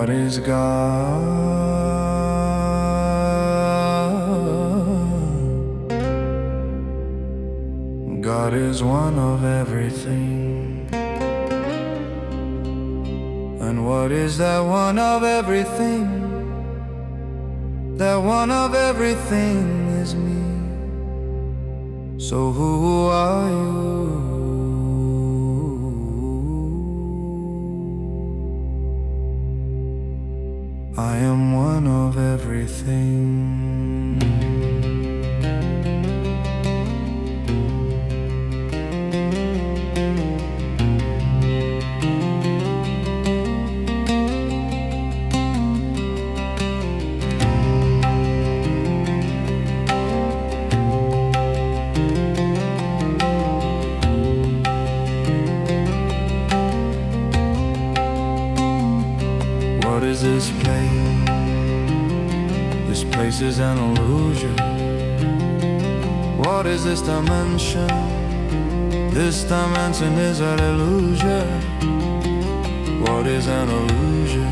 What is God? God is one of everything. And what is that one of everything? That one of everything is me. So who are you? I am one of everything. What is this place? This place is an illusion. What is this dimension? This dimension is an illusion. What is an illusion?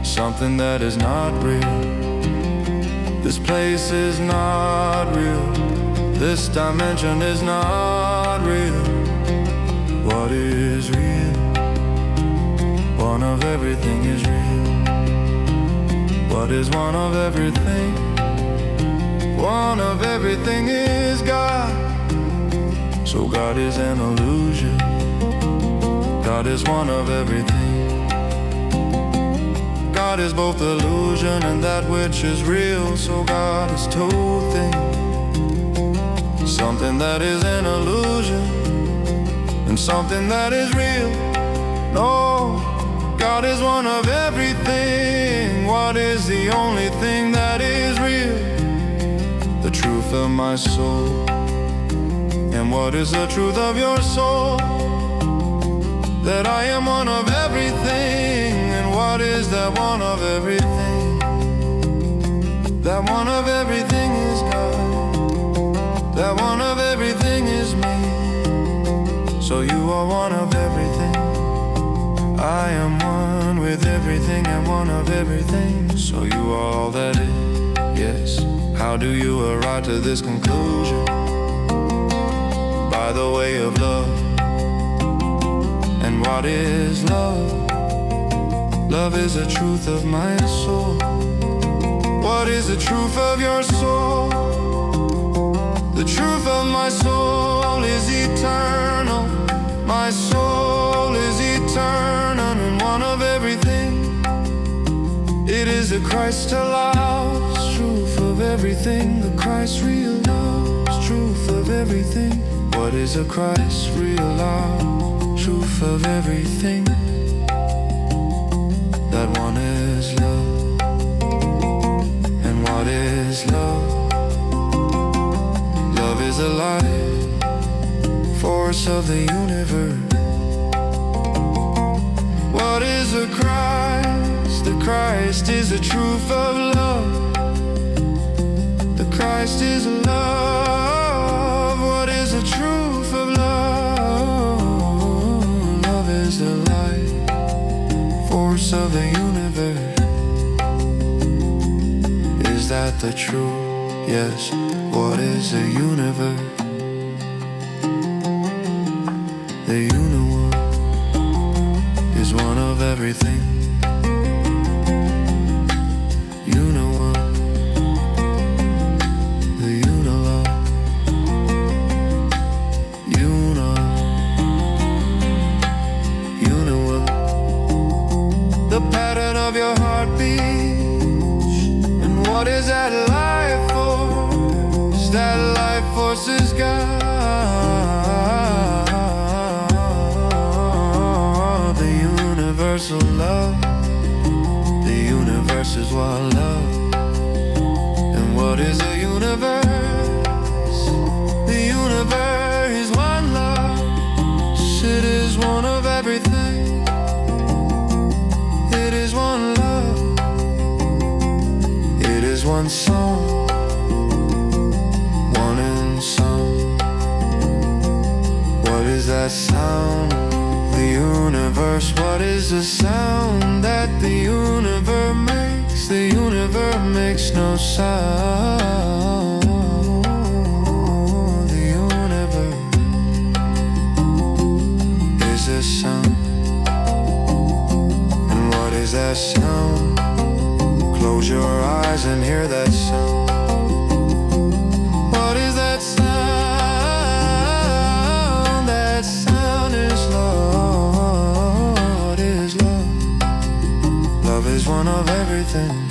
Something that is not real. This place is not real. This dimension is not real. What is real? One of everything is real. What is one of everything? One of everything is God. So God is an illusion. God is one of everything. God is both illusion and that which is real. So God is two things. Something that is an illusion and something that is real. No, God is one of everything. What is the only thing that is real? The truth of my soul. And what is the truth of your soul? That I am one of everything. And what is that one of everything? That one of everything is God. That one of everything is me. So you are one of everything. I am one with everything and one of everything. So you are all that is. Yes. How do you arrive to this conclusion? By the way of love. And what is love? Love is the truth of my soul. What is the truth of your soul? The truth of my soul is eternal. My soul is eternal and one of everything. It is the Christ allows, truth of everything. The Christ real loves, truth of everything. What is the Christ real love, truth of everything? That one is love. And what is love? Love is a life force of the universe. What is the Christ? The Christ is the truth of love. The Christ is love. What is the truth of love? Love is the life force of the universe. Is that the truth? Yes. What is the universe? The universe is one of everything. Universe, the universe, universe. The pattern of your heartbeat. And what is that life force? That life force is God. Universal love. The universe is one love. And what is the universe? The universe is one love. It is one of everything. It is one love. It is one song. One in song. What is that sound? the universe. What is the sound that the universe makes? The universe makes no sound. The universe is a sound. And what is that sound? Close your eyes and hear that sound. What is that sound? That sound is love. Is love. Love is one of everything.